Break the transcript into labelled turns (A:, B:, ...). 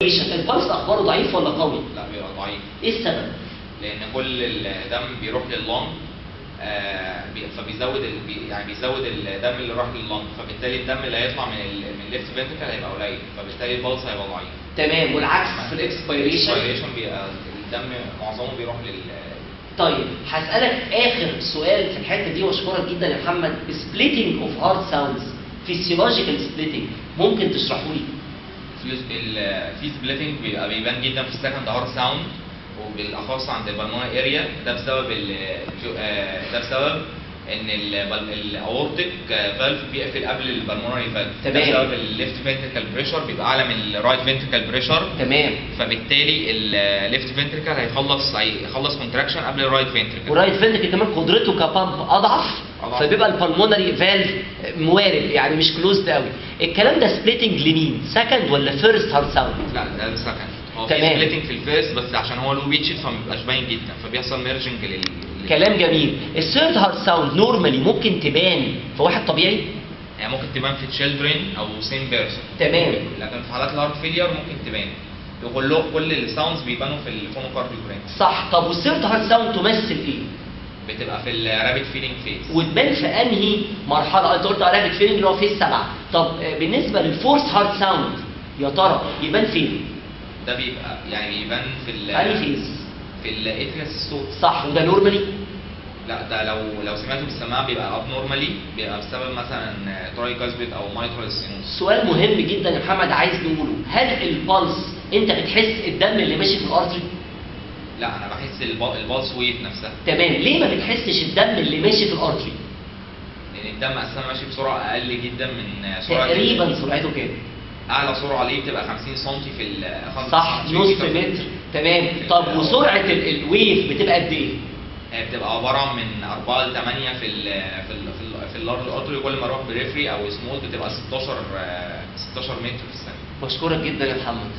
A: البلس اخباره ضعيف ولا قوي؟
B: لا بيبقى ضعيف.
A: ايه السبب؟
B: لان كل الدم بيروح لللنج، فبيزود يعني بيزود الدم اللي راح لللنج، فبالتالي الدم اللي هيطلع من الليفت فنتركل هيبقى قليل، فبالتالي البلس هيبقى ضعيف.
A: تمام. والعكس في الاكسبيريشن
B: بيبقى الدم معظمه بيروح
A: طيب هسألك آخر سؤال في الحتة دي واشكرك جدا يا محمد. سبليتنج اوف هارت ساوندز، فيسيولوجيكال سبليتنج، ممكن تشرحوا لي؟
B: في سبليتنج بيبان جدا في السكند هارت ساوند، وبالاخص عند البلمونري اريا. ده بسبب ان الاورتيك فالف بيقفل قبل البلمونري فالف.
A: تمام.
B: ده بسبب الليفت فنتريكال بريشر بيبقى اعلى من الرايت فنتريكال بريشر.
A: تمام.
B: فبالتالي الليفت فنتريكال هيخلص كونتراكشن قبل الرايت فنتريكال.
A: والرايت فنتريكال كمان قدرته كبامب اضعف، فبيبقى البلمونري فالف موارب يعني مش كلوزد قوي. الكلام ده سبليتنج لمين؟ سكند ولا فيرست هارت ساوند؟
B: لا ده سكند. هو
A: تمام.
B: في سبليتنج في الفيرست بس عشان هو لو بيتشد فما بيبقاش باين جدا، فبيحصل ميرجنج
A: كلام جميل. الثيرد هارت ساوند نورمالي ممكن تبان في واحد طبيعي؟
B: يعني ممكن تبان في تشيلدرن او سيم بيرسون.
A: تمام.
B: لكن في حالات الهارت فيلير ممكن تبان. كل الساوندز بيبانوا في الفونوكارديو برين.
A: صح. طب والثيرد هارت ساوند تمثل ايه؟
B: بتبقى في الرابيد فيلينج فيز.
A: وتبان في انهي مرحله؟ انت قلت رابيد فيلينج اللي هو فيز 7. طب بالنسبه للفورث هارت ساوند يا ترى يبان فين؟
B: ده بيبقى يعني يبان في
A: انهي فيز؟
B: في الاترياس الصوت.
A: صح. وده نورمالي؟
B: لا ده لو سمعته بالسماعه بيبقى اب نورمالي، بيبقى بسبب مثلا تراي كاسبيد او مايترال سينوس.
A: سؤال مهم جدا يا محمد عايز نقوله، هل البلس انت بتحس الدم اللي ماشي في الارتري؟
B: لا انا بحس البلس ويف نفسها.
A: تمام. ليه ما بتحسش الدم اللي ماشي في الارتري؟
B: لان الدم اصلا ماشي بسرعه اقل جدا من سرعه.
A: تقريبا سرعته كام؟
B: اعلى سرعه ليه بتبقى 50 سم في
A: صح. نص متر. تمام. طب وسرعه الويف بتبقى قد ايه؟
B: هي بتبقى عباره من 4 ل 8 في اللارج ارتري. كل ما اروح بريفري او سمول بتبقى 16 متر في الثانيه.
A: بشكرك جدا يا محمد.